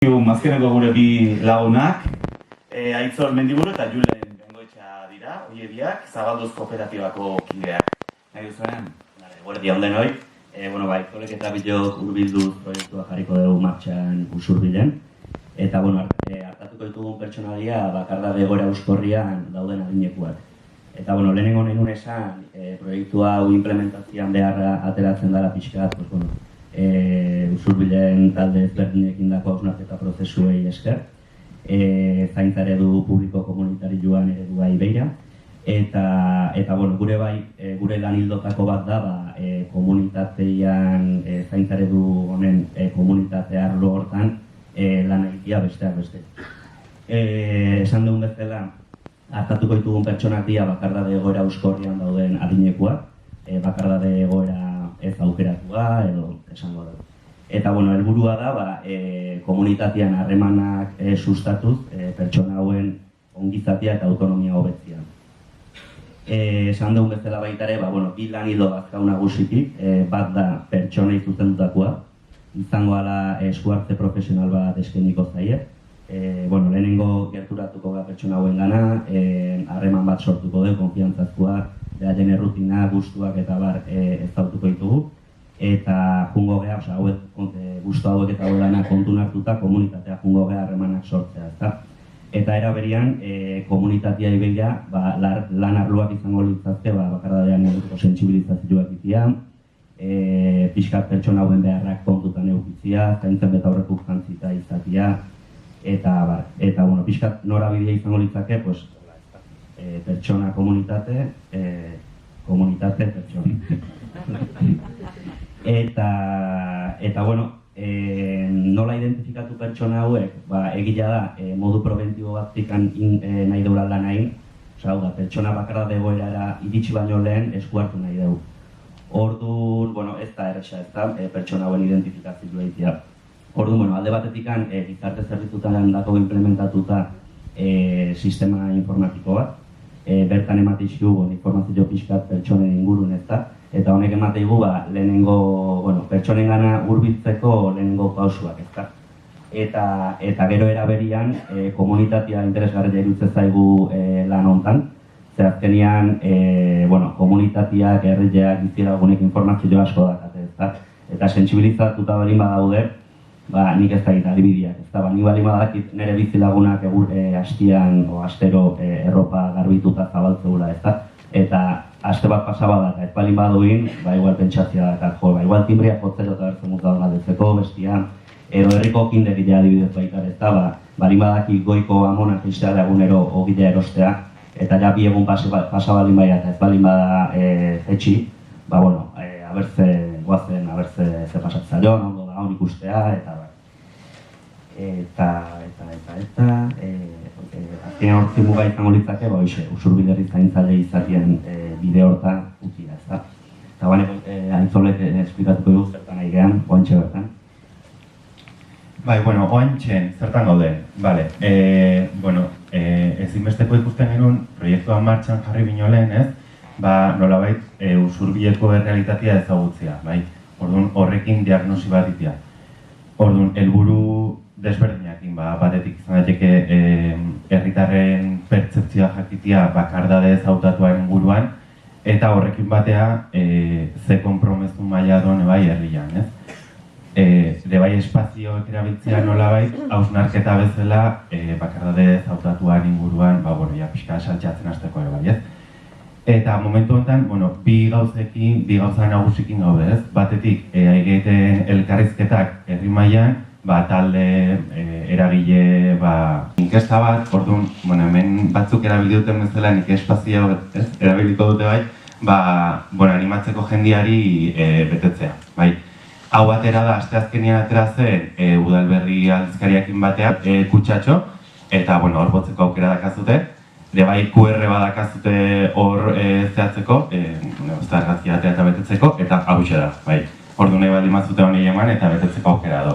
Azkeneko gure bi lagunak, Aitzol Mendiburu eta Julen Bengoetxa dira, hori biak, Zabalduz Kooperatibako kideak. Nahi duzuenean? Guardia onden hoi. Aitzolek eta bilok urbilduz proiektua jarriko dugu martxan Usurbilen. Eta, hartatuko ditugun pertsonalia bakardabe egoera euskorrian dauden adinekuak. Eta, lehenengo nahi nuen esan, proiektua hau implementazioan beharra ateratzen dara pixkat, Usurbilen talde ezberdinekin dako hausnarketa prozesuei esker, zaintza eredu publiko komunitarioan eredua ibeira, eta gure gure lan hildotako bat da, komunitatean zaintza eredu honen komunitate arlo hortan lan egitea besteak beste. Esan dugun bezala, hartatuko ditugun pertsonak dira bakardade egoera euskorrian dauden adinekuak, bakardade egoera ez aukeratua edo esango dugu. Eta, helburua da, komunitatean harremanak sustatuz, pertsona hauen ongizatea eta autonomia hobetzea. Esan dugun bezala baita ere, bi lan hilo bazkau nagusitik, bat da pertsonei zuzendutakoa, izango ala eskuartze profesional bat eskainiko zaie. Lehenengo gerturatuko da pertsona hauen gana, harreman bat sortuko du, konfiantzazkoa, beraien errutina, gustuak eta bar ezautuko ditugu. Eta jungo geha, gustu hauek eta hauelana kontun hartuta komunitatea jungo geha harremanak sortzea. Eta era berian, komunitatea ibeia, lan arloak izango litzazke, bakardadean egutuko sentsibilizazioak itia, pixkat pertsona hauen beharrak kontutan eukitzia, zaintzen betaurrekuk jantzita izatia, eta pixkat norabidea izango litzake, pertsona komunitate, pertsona. Eta nola identifikatu pertsona hauek, egila da, modu preventibo batzikan nahi deura lan nahi, pertsona bakarra egoerara iritsi baino lehen esku hartu nahi dugu. Orduan, ez da erresa, ez da, pertsona hauen identifikazioa egitea. Orduan, alde batetikan, gizarte zerbitzutan dako implementatuta sistema informatiko bat, bertan ematizku informazio pixkat pertsonen ingurun ez da, eta honek emateigu lehenengo, pertsonen gana hurbiltzeko lehenengo pausuak ez da. Eta gero eraberian, komunitatea interesgarria iruditzen zaigu lan hontan, ze azkenean, komunitateak, herriak, bizilagunek informazio asko dakate ez da. Eta sentsibilizatuta balin badaude, nik ez da gita adibideak, ez da, nik balin badakit nire bizilagunak hastian o astero erropa garbituta zabaltzeula, ez da, eta aste bat pasaba da, eta ez balin baduin, igual pentsatzea da, igual timbria jotzero eta bertzen muta galdetzeko, bestia, edo herriko kindek ila adibidez baita, ez da, balin badaki goiko amonak iztea egunero ogilea erostea, eta ja bi egun pasa balin baita, eta ez balin bada etxi, abertze guazen, abertze ze pasatzea jo, ondo da hon ikustea, azkenean hortzi muga izango litzake, Usurbilerri zaintzaile izatien bide hortan utzia, ez da. Eta Aitzolek esplikatuko dugu zertan nahi gehan, oantxe bertan. Oantxen, zertan gauden, ezinbesteko ikusten genuen proiektua martxan jarri bino lehen, ez? Nolabait Usurbileko errealitatea ezagutzea, orduan horrekin diagnosi bat itea. Orduan, helburu desberdinakin, batetik izan daiteke herritarren pertzeptzioa jakitea bakardade ezautatuaren inguruan, eta horrekin batea ze konpromezu maila duen herrian, ez? Espazioak erabiltzea nolabait, hausnarketa bezala bakardade ezautatuaren inguruan, pixka saltxatzen hasteko ere bai, ez? Eta momentu honetan, bi gauza nagusikin gaude, ez? Batetik, egiten elkarrizketak herri mailan, talde, eragile, inkesta bat, orduan, hemen batzuk erabili duten bezala, nik espazio erabiliko dute animatzeko jendiari betetzea, Hau batera da, asteazkenean atera zen, Udalberri aldizkariakin batean, kutsatxo, eta hor botzeko aukera dakazute, QR badakazute hor zehatzeko, argazkia eta betetzeko, eta hau da, ordu nahi baldin mazute honi eman eta betetzeko aukera do.